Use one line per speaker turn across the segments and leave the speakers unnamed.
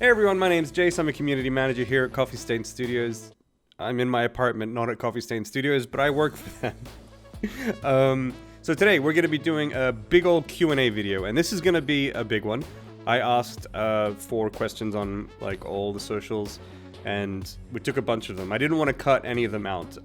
Hey everyone, my name's Jace. I'm a community manager here at Coffee Stain Studios. I'm in my apartment, not at Coffee Stain Studios, but I work for them. So today we're going to be doing a big old Q&A video, and this is going to be a big one. I asked for questions on like all the socials, and we took a bunch of them. I didn't want to cut any of them out,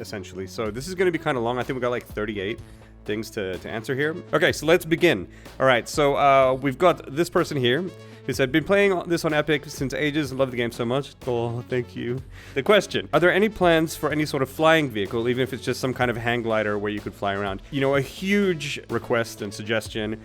essentially. So this is going to be kind of long. I think we got like 38 things to answer here. Okay, so let's begin. All right, so we've got this person here who said, been playing this on Epic since ages, love the game so much. Oh, thank you. The question, are there any plans for any sort of flying vehicle, even if it's just some kind of hang glider where you could fly around? You know, a huge request and suggestion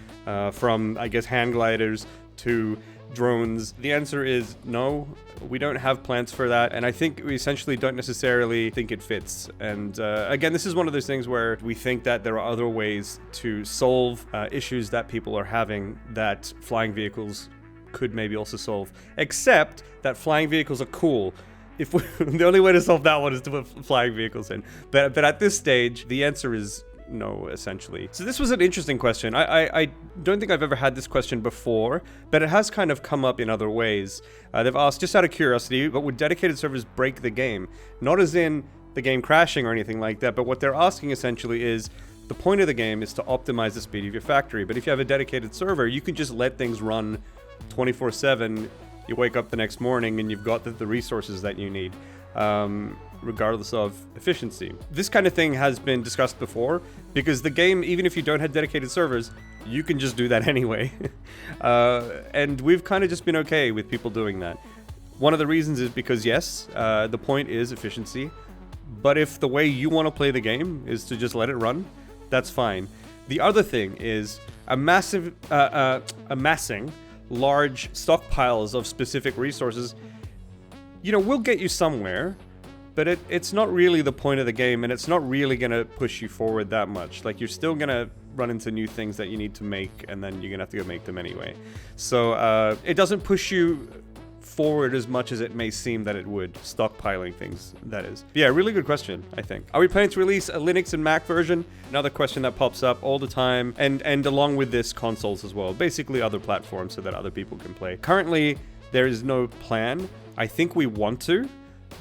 from, I guess, hang gliders to drones. The answer is no, we don't have plans for that, and I think we essentially don't necessarily think it fits. And again, this is one of those things where we think that there are other ways to solve issues that people are having that flying vehicles could maybe also solve, except that flying vehicles are cool. If the only way to solve that one is to put flying vehicles in, but at this stage the answer is no, essentially. So this was an interesting question. I don't think I've ever had this question before, but it has kind of come up in other ways. They've asked, just out of curiosity, but would dedicated servers break the game? Not as in the game crashing or anything like that, but what they're asking essentially is, the point of the game is to optimize the speed of your factory, but if you have a dedicated server, you can just let things run 24/7. You wake up the next morning and you've got the resources that you need, regardless of efficiency. This kind of thing has been discussed before, because the game, even if you don't have dedicated servers, you can just do that anyway. And we've kind of just been okay with people doing that. One of the reasons is because, yes, the point is efficiency, but if the way you want to play the game is to just let it run, that's fine. The other thing is amassing large stockpiles of specific resources, you know, will get you somewhere, but it's not really the point of the game, and it's not really going to push you forward that much. Like, you're still going to run into new things that you need to make, and then you're going to have to go make them anyway. So it doesn't push you forward as much as it may seem that it would, stockpiling things, that is. Yeah, really good question, I think. Are we planning to release a Linux and Mac version? Another question that pops up all the time, and along with this, consoles as well. Basically other platforms so that other people can play. Currently, there is no plan. I think we want to,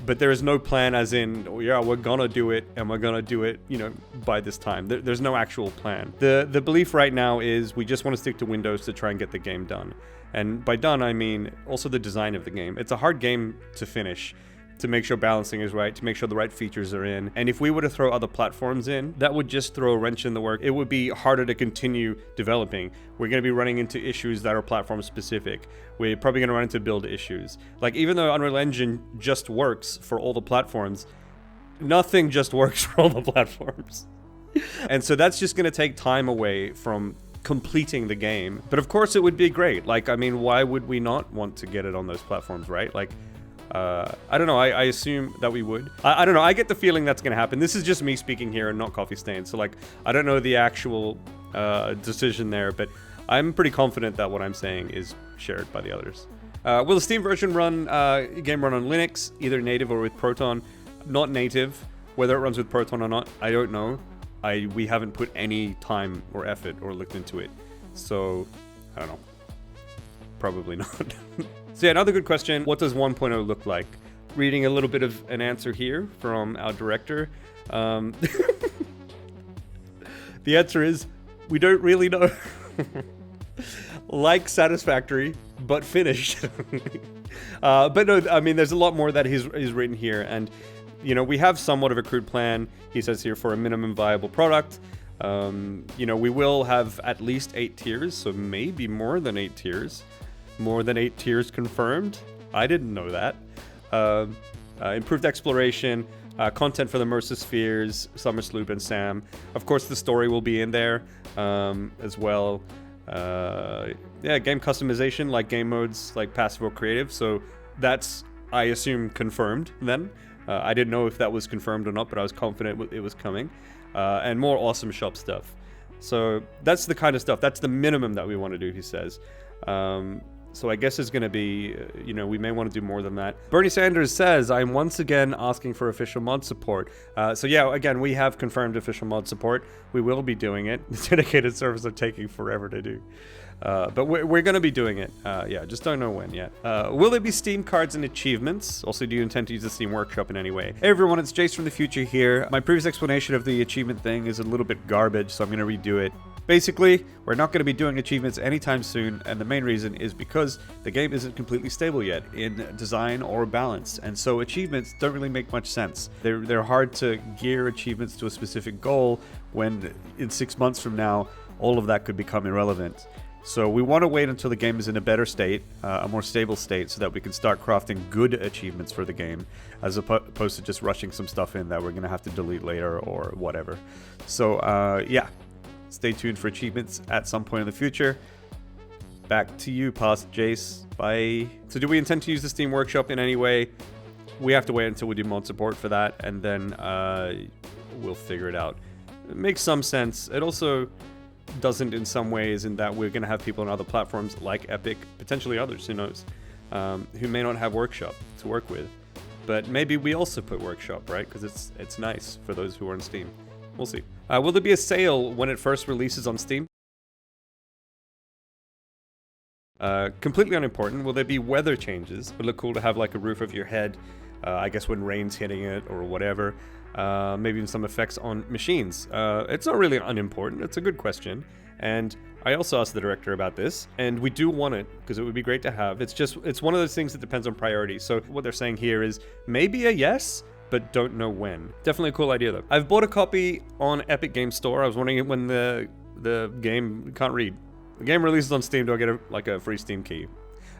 but there is no plan as in, oh yeah, we're gonna do it, and we're gonna do it, you know, by this time. There's no actual plan. The belief right now is we just want to stick to Windows to try and get the game done. And by done, I mean also the design of the game. It's a hard game to finish, to make sure balancing is right, to make sure the right features are in. And if we were to throw other platforms in, that would just throw a wrench in the work. It would be harder to continue developing. We're going to be running into issues that are platform specific. We're probably going to run into build issues. Like, even though Unreal Engine just works for all the platforms, nothing just works for all the platforms. And so that's just going to take time away from completing the game. But of course it would be great. Like, I mean, why would we not want to get it on those platforms, right? Like, I don't know, I assume that we would. I don't know, I get the feeling that's gonna happen. This is just me speaking here and not Coffee Stain, so like, I don't know the actual decision there, but I'm pretty confident that what I'm saying is shared by the others. Will the Steam version game run on Linux, either native or with Proton? Not native. Whether it runs with Proton or not, I don't know. We haven't put any time or effort or looked into it, so I don't know. Probably not. So yeah, another good question. What does 1.0 look like? Reading a little bit of an answer here from our director. The answer is, we don't really know. Like Satisfactory, but finished. But no, I mean, there's a lot more that he's written here, and you know, we have somewhat of a crude plan, he says here, for a minimum viable product. You know, we will have at least 8 tiers, so maybe more than 8 tiers. More than 8 tiers confirmed. I didn't know that. Improved exploration, content for the Mercer-spheres, Somersloops, and S.A.M. Of course, the story will be in there as well. Yeah, game customization, like game modes, like passive or creative. So that's, I assume, confirmed then. I didn't know if that was confirmed or not, but I was confident it was coming. And more awesome shop stuff. So that's the kind of stuff. That's the minimum that we want to do, he says. So I guess it's going to be, you know, we may want to do more than that. Bernie Sanders says, I'm once again asking for official mod support. So yeah, again, we have confirmed official mod support. We will be doing it. The dedicated servers are taking forever to do. But we're going to be doing it. Yeah, just don't know when yet. Will there be Steam cards and achievements? Also, do you intend to use the Steam Workshop in any way? Hey everyone, it's Jace from the future here. My previous explanation of the achievement thing is a little bit garbage, so I'm going to redo it. Basically, we're not going to be doing achievements anytime soon, and the main reason is because the game isn't completely stable yet in design or balance, and so achievements don't really make much sense. They're hard to gear achievements to a specific goal when in 6 months from now, all of that could become irrelevant. So we want to wait until the game is in a better state, a more stable state, so that we can start crafting good achievements for the game, as opposed to just rushing some stuff in that we're going to have to delete later or whatever. So yeah, stay tuned for achievements at some point in the future. Back to you, past Jace. Bye. So do we intend to use the Steam Workshop in any way? We have to wait until we do mod support for that, and then we'll figure it out. It makes some sense. It also doesn't in some ways, in that we're going to have people on other platforms like Epic, potentially others, who knows, who may not have Workshop to work with. But maybe we also put Workshop, right? Because it's nice for those who are on Steam. We'll see. Will there be a sale when it first releases on Steam? Completely unimportant. Will there be weather changes? It would look cool to have like a roof over your head, I guess when rain's hitting it or whatever. Maybe even some effects on machines. It's not really unimportant. It's a good question. And I also asked the director about this, and we do want it because it would be great to have. It's one of those things that depends on priority. So what they're saying here is maybe a yes, but don't know when. Definitely a cool idea though. I've bought a copy on Epic Games Store. I was wondering when the game, can't read. The game releases on Steam, do I get a free Steam key?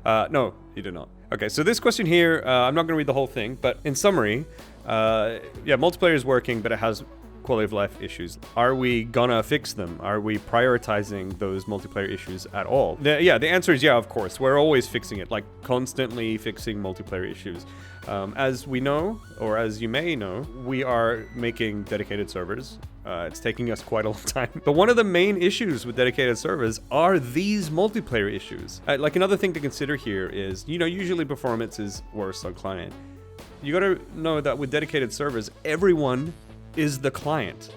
No, you do not. Okay, so this question here, I'm not going to read the whole thing, but in summary, yeah, multiplayer is working, but it has quality of life issues. Are we gonna fix them? Are we prioritizing those multiplayer issues at all? Yeah, the answer is yeah, of course. We're always fixing it, like constantly fixing multiplayer issues. As we know, or as you may know, we are making dedicated servers. It's taking us quite a long time. But one of the main issues with dedicated servers are these multiplayer issues. Like another thing to consider here is, you know, usually performance is worse on client. You gotta know that with dedicated servers, everyone is the client.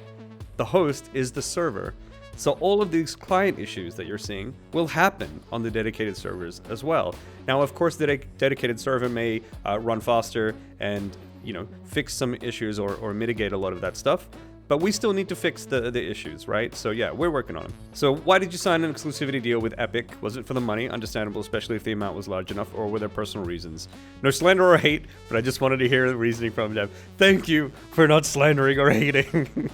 The host is the server. So all of these client issues that you're seeing will happen on the dedicated servers as well. Now, of course, the dedicated server may run faster and, you know, fix some issues or mitigate a lot of that stuff. But we still need to fix the issues, right? So yeah, we're working on them. So why did you sign an exclusivity deal with Epic? Was it for the money? Understandable, especially if the amount was large enough, or were there personal reasons? No slander or hate, but I just wanted to hear the reasoning from them. Thank you for not slandering or hating.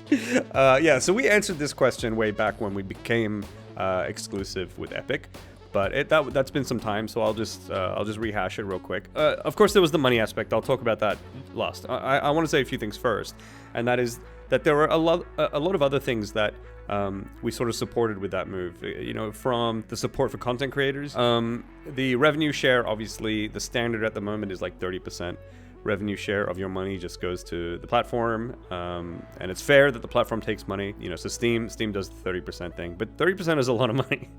Yeah, so we answered this question way back when we became exclusive with Epic. But that's been some time, so I'll just rehash it real quick. Of course, there was the money aspect. I'll talk about that last. I want to say a few things first, and that is that there were a lot of other things that we sort of supported with that move. You know, from the support for content creators, the revenue share. Obviously, the standard at the moment is like 30%. Revenue share of your money just goes to the platform, and it's fair that the platform takes money. You know, so Steam does the 30% thing, but 30% is a lot of money.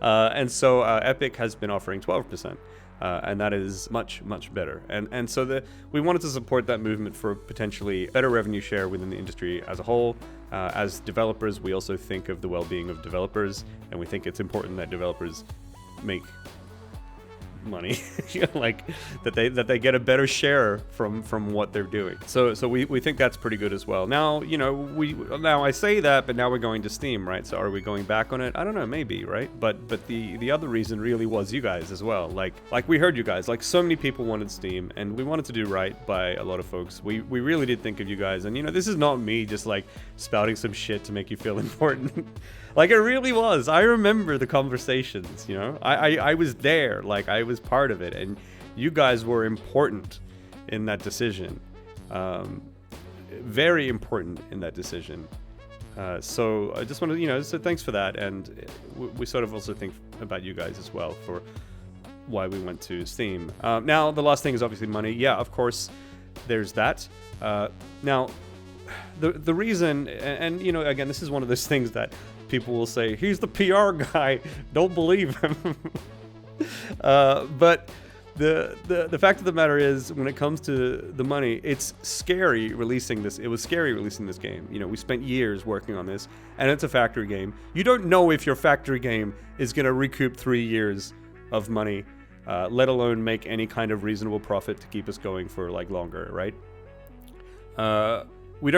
And so Epic has been offering 12%, and that is much better. And so we wanted to support that movement for potentially better revenue share within the industry as a whole. As developers, we also think of the well-being of developers, and we think it's important that developers make money, like that they get a better share from what they're doing. So we think that's pretty good as well. Now, you know, now I say that, but now we're going to Steam, right? So are we going back on it? I don't know, maybe, right? But the other reason really was you guys as well. Like we heard you guys. Like so many people wanted Steam, and we wanted to do right by a lot of folks. We really did think of you guys, and you know, this is not me just like spouting some shit to make you feel important. Like it really was. I remember the conversations, you know. I was there, like I was part of it, and you guys were important in that decision. Very important in that decision. So I just want to, you know, so thanks for that, and we sort of also think about you guys as well for why we went to Steam. Now the last thing is obviously money. Yeah, of course, there's that. Now, the reason, and you know, again, this is one of those things that people will say, he's the PR guy, don't believe him. But The fact of the matter is, when it comes to the money, it's scary releasing this. It was scary releasing this game. You know, we spent years working on this, and it's a factory game. You don't know if your factory game is going to recoup 3 years of money, let alone make any kind of reasonable profit to keep us going for like longer, right? We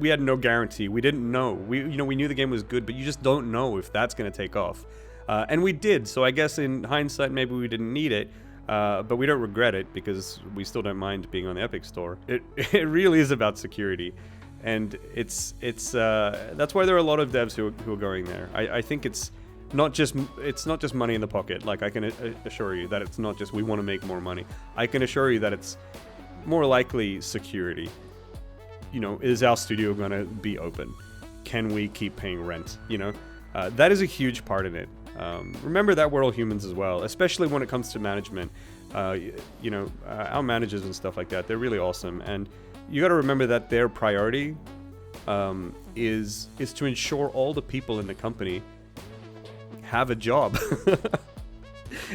had no guarantee. We didn't know. We knew the game was good, but you just don't know if that's going to take off. And we did, so I guess in hindsight, maybe we didn't need it, but we don't regret it because we still don't mind being on the Epic Store. It really is about security, and it's that's why there are a lot of devs who are going there. I think it's not just money in the pocket. Like, I can assure you that it's not just we want to make more money. I can assure you that it's more likely security. You know, is our studio going to be open? Can we keep paying rent? You know, that is a huge part of it. Remember that we're all humans as well, especially when it comes to management. Our managers and stuff like that, they're really awesome. And you got to remember that their priority is to ensure all the people in the company have a job.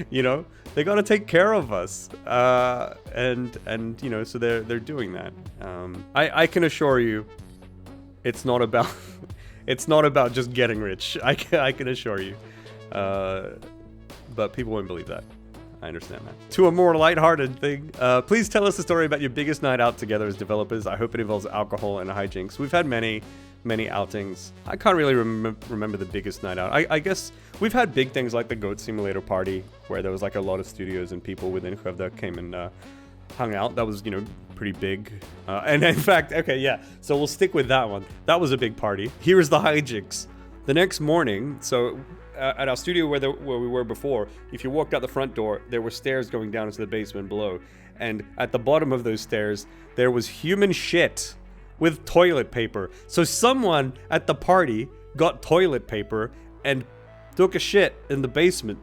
You know, they got to take care of us. And you know, so they're doing that. I can assure you, it's not about just getting rich. I can assure you. But people won't believe that. I understand that. To a more lighthearted thing, please tell us the story about your biggest night out together as developers. I hope it involves alcohol and hijinks. We've had many outings. I can't really remember the biggest night out. I guess we've had big things like the Goat Simulator party, where there was like a lot of studios and people within Skövde came and hung out. That was, you know, pretty big. And in fact, okay, yeah. So we'll stick with that one. That was a big party. Here's the hijinks. The next morning, so at our studio where we were before, if you walked out the front door, there were stairs going down into the basement below. And at the bottom of those stairs, there was human shit with toilet paper. So someone at the party got toilet paper and took a shit in the basement.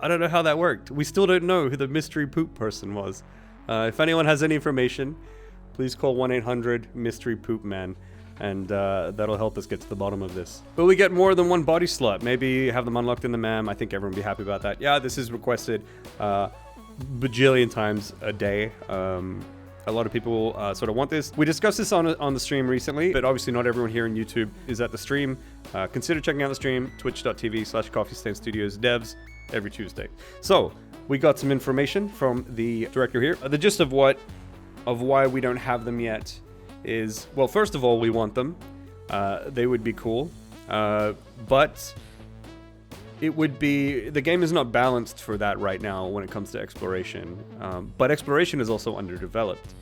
I don't know how that worked. We still don't know who the mystery poop person was. If anyone has any information, please call 1-800-MYSTERY-POOP-MAN. And that'll help us get to the bottom of this. Will we get more than one body slot? Maybe have them unlocked in the MAM. I think everyone will be happy about that. Yeah, this is requested bajillion times a day. A lot of people sort of want this. We discussed this on the stream recently, but obviously not everyone here on YouTube is at the stream. Consider checking out the stream, twitch.tv/CoffeeStainStudios devs, every Tuesday. So, we got some information from the director here. The gist of why we don't have them yet is, well, first of all, we want them. They would be cool. But it would be, the game is not balanced for that right now when it comes to exploration. But exploration is also underdeveloped.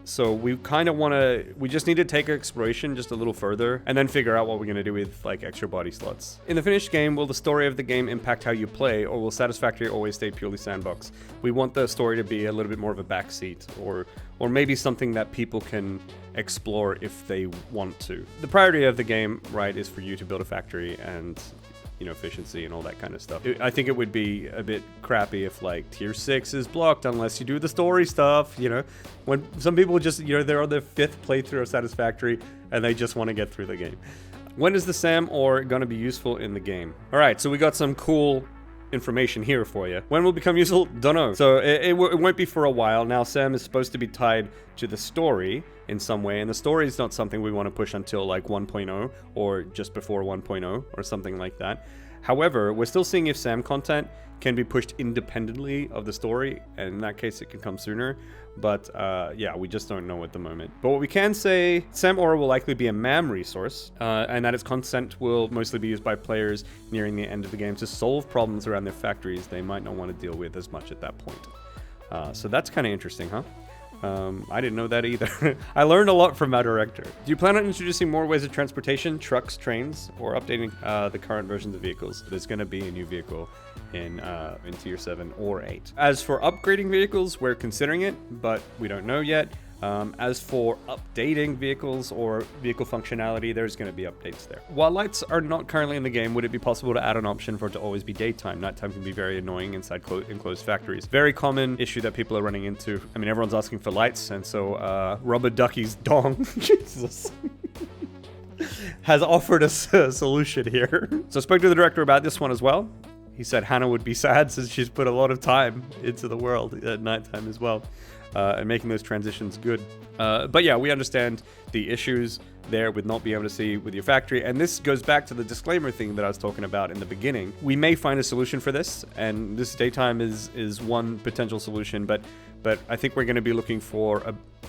So we kind of want to, we just need to take exploration just a little further and then figure out what we're going to do with like extra body slots. In the finished game, will the story of the game impact how you play, or will Satisfactory always stay purely sandbox? We want the story to be a little bit more of a backseat, or maybe something that people can explore if they want to. The priority of the game, right, is for you to build a factory and, you know, efficiency and all that kind of stuff. I think it would be a bit crappy if like tier 6 is blocked unless you do the story stuff, you know. When some people just, you know, they're on their 5th playthrough of Satisfactory and they just want to get through the game. When is the S.A.M ore going to be useful in the game? All right, so we got some cool information here for you. When will it become useful? Don't know. So it won't be for a while. Now S.A.M is supposed to be tied to the story in some way, and the story is not something we want to push until like 1.0 or just before 1.0 or something like that. However, we're still seeing if S.A.M content can be pushed independently of the story, and in that case it can come sooner. But yeah, we just don't know at the moment. But what we can say, S.A.M Aura will likely be a MAM resource, and that its content will mostly be used by players nearing the end of the game to solve problems around their factories they might not want to deal with as much at that point. So that's kind of interesting, huh? I didn't know that either. I learned a lot from our director. Do you plan on introducing more ways of transportation, trucks, trains, or updating the current versions of vehicles? There's going to be a new vehicle in Tier 7 or 8. As for upgrading vehicles, we're considering it, but we don't know yet. As for updating vehicles or vehicle functionality, there's going to be updates there. While lights are not currently in the game, would it be possible to add an option for it to always be daytime? Nighttime can be very annoying inside enclosed factories. Very common issue that people are running into. I mean, everyone's asking for lights, and so Rubber Ducky's dong, Jesus, has offered us a solution here. So I spoke to the director about this one as well. He said Hannah would be sad since she's put a lot of time into the world at nighttime as well, and making those transitions good. But yeah, we understand the issues there with not being able to see with your factory, and this goes back to the disclaimer thing that I was talking about in the beginning. We may find a solution for this, and this daytime is one potential solution, but I think we're going to be looking for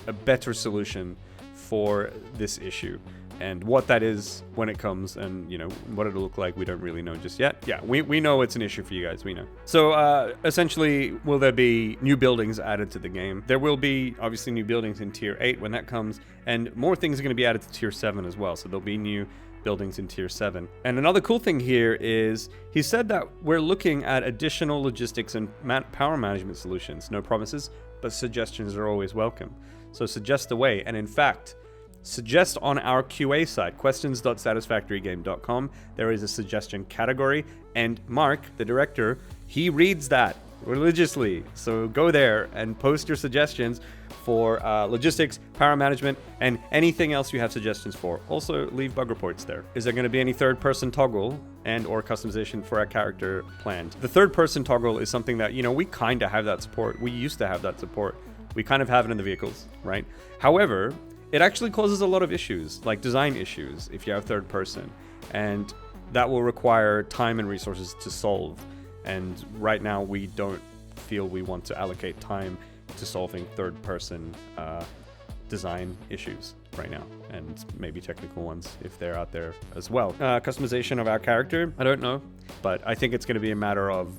a better solution for this issue. And what that is when it comes, and you know what it'll look like, we don't really know just yet. Yeah, we know it's an issue for you guys, we know. So essentially, will there be new buildings added to the game? There will be obviously new buildings in tier 8 when that comes, and more things are going to be added to tier 7 as well. So there'll be new buildings in tier 7. And another cool thing here is he said that we're looking at additional logistics and power management solutions. No promises, but suggestions are always welcome. So suggest a way, and in fact, suggest on our QA site, questions.satisfactorygame.com. There is a suggestion category, and Mark, the director, he reads that religiously. So go there and post your suggestions for logistics, power management, and anything else you have suggestions for. Also, leave bug reports there. Is there going to be any third-person toggle and or customization for our character planned? The third-person toggle is something that, you know, we kind of have that support. We used to have that support. We kind of have it in the vehicles, right? However, it actually causes a lot of issues, like design issues, if you have third person. And that will require time and resources to solve. And right now, we don't feel we want to allocate time to solving third person design issues right now. And maybe technical ones, if they're out there as well. Customization of our character, I don't know. But I think it's going to be a matter of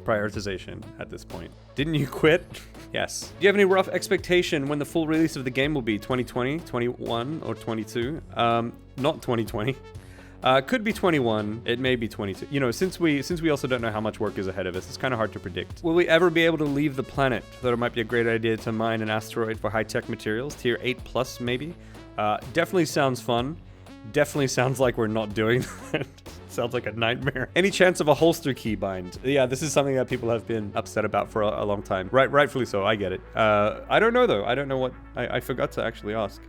prioritization at this point. Didn't you quit? Yes. Do you have any rough expectation when the full release of the game will be? 2020, 21, or 22? Not 2020. Could be 21. It may be 22. You know, since we also don't know how much work is ahead of us, it's kind of hard to predict. Will we ever be able to leave the planet? Thought it might be a great idea to mine an asteroid for high-tech materials. Tier 8 plus, maybe. Definitely sounds fun. Definitely sounds like we're not doing that. Sounds like a nightmare. Any chance of a holster keybind? Yeah, this is something that people have been upset about for a long time. Rightfully so, I get it. I don't know though. I don't know what... I forgot to actually ask.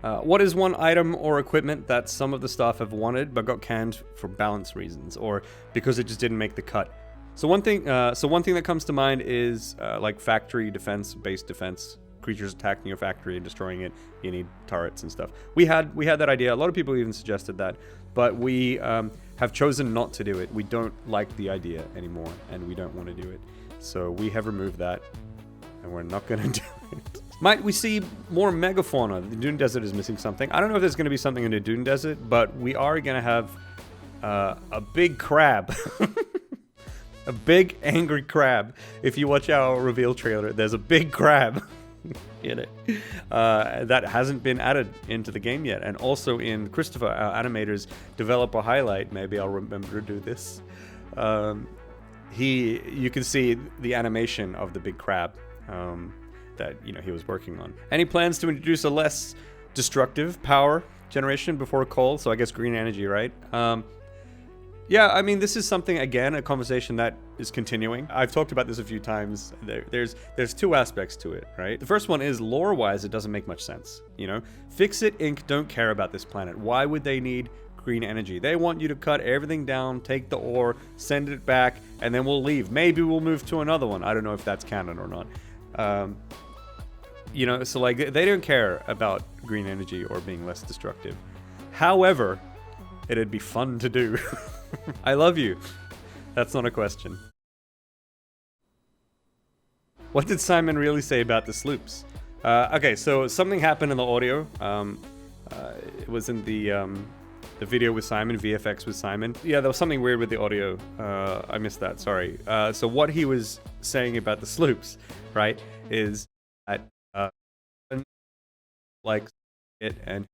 What is one item or equipment that some of the staff have wanted but got canned for balance reasons or because it just didn't make the cut? So one thing that comes to mind is like factory defense, base defense. Creatures attacking your factory and destroying it. You need turrets and stuff. We had that idea. A lot of people even suggested that, but we have chosen not to do it. We don't like the idea anymore, and we don't want to do it. So we have removed that, and we're not going to do it. Might we see more Megafauna? The Dune Desert is missing something. I don't know if there's going to be something in the Dune Desert, but we are going to have a big crab. A big angry crab. If you watch our reveal trailer, there's a big crab in it that hasn't been added into the game yet. And also in Christopher, our animator's developer highlight, maybe I'll remember to do this. You can see the animation of the big crab that he was working on. Any plans to introduce a less destructive power generation before coal? So I guess green energy, right? Yeah, I mean, this is something, again, a conversation that is continuing. I've talked about this a few times. There's two aspects to it, right? The first one is, lore-wise, it doesn't make much sense, Fix-It Inc. don't care about this planet. Why would they need green energy? They want you to cut everything down, take the ore, send it back, and then we'll leave. Maybe we'll move to another one. I don't know if that's canon or not. So, like, they don't care about green energy or being less destructive. However, it'd be fun to do. I love you. That's not a question. What did Simon really say about the sloops? Okay, so something happened in the audio. It was in the video with Simon, VFX with Simon. Yeah, there was something weird with the audio. I missed that, sorry. So what he was saying about the sloops, right, is that like it and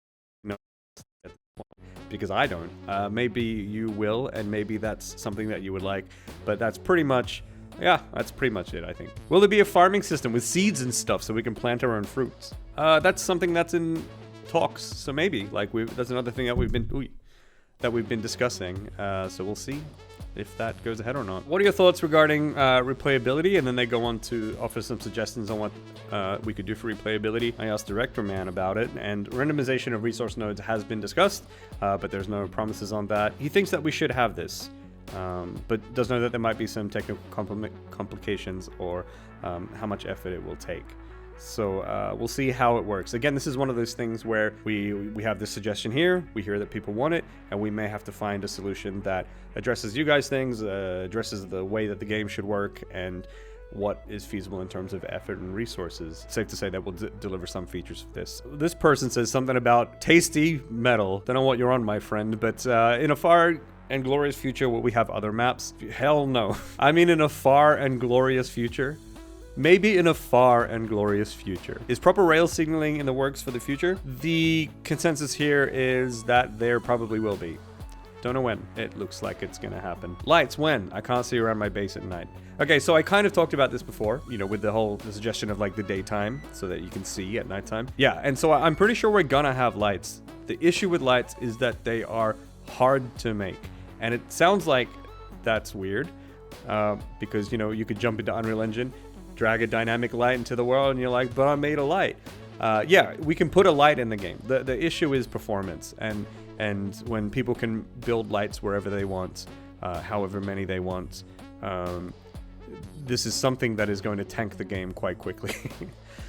because I don't. Maybe you will, and maybe that's something that you would like, but that's pretty much it, I think. Will there be a farming system with seeds and stuff so we can plant our own fruits? That's something that's in talks, so maybe. Like, that's another thing that we've been... that we've been discussing. So we'll see if that goes ahead or not. What are your thoughts regarding replayability? And then they go on to offer some suggestions on what we could do for replayability. I asked Director Man about it, and randomization of resource nodes has been discussed, but there's no promises on that. He thinks that we should have this, but does know that there might be some technical complications or how much effort it will take. So we'll see how it works. Again, this is one of those things where we have this suggestion here, we hear that people want it, and we may have to find a solution that addresses you guys' things, addresses the way that the game should work, and what is feasible in terms of effort and resources. Safe to say that we'll deliver some features for this. This person says something about tasty metal. Don't know what you're on, my friend, but in a far and glorious future, will we have other maps? Hell no. I mean, in a far and glorious future. Maybe in a far and glorious future. Is proper rail signaling in the works for the future? The consensus here is that there probably will be. Don't know when. It looks like it's gonna happen. Lights, when? I can't see around my base at night. Okay, so I kind of talked about this before, you know, with the suggestion of like the daytime so that you can see at nighttime. Yeah, and so I'm pretty sure we're gonna have lights. The issue with lights is that they are hard to make. And it sounds like that's weird because, you know, you could jump into Unreal Engine, drag a dynamic light into the world, and you're like, but I made a light. Yeah, we can put a light in the game. The issue is performance, and when people can build lights wherever they want, however many they want, this is something that is going to tank the game quite quickly.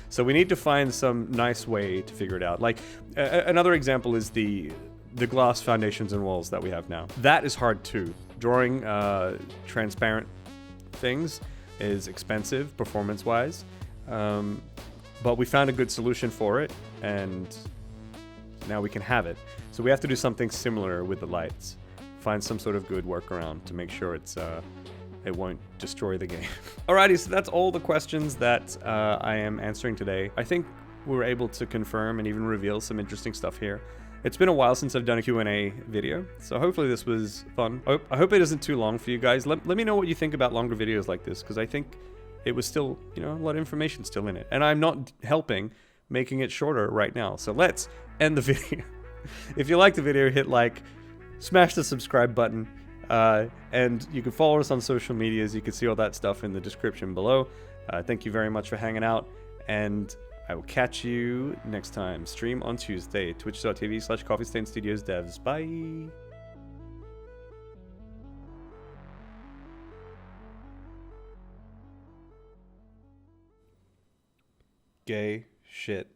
So we need to find some nice way to figure it out. Like another example is the glass foundations and walls that we have now. That is hard too. Drawing transparent things is expensive performance-wise, but we found a good solution for it, and now we can have it. So we have to do something similar with the lights. Find some sort of good workaround to make sure it won't destroy the game. Alrighty, so that's all the questions that I am answering today. I think we were able to confirm and even reveal some interesting stuff here. It's been a while since I've done a Q&A video, so hopefully this was fun. I hope it isn't too long for you guys. Let me know what you think about longer videos like this, because I think it was still, you know, a lot of information still in it. And I'm not helping making it shorter right now. So let's end the video. If you liked the video, hit like, smash the subscribe button, and you can follow us on social medias. You can see all that stuff in the description below. Thank you very much for hanging out, and I will catch you next time. Stream on Tuesday, twitch.tv/CoffeeStainStudiosDevs. Bye! Gay shit.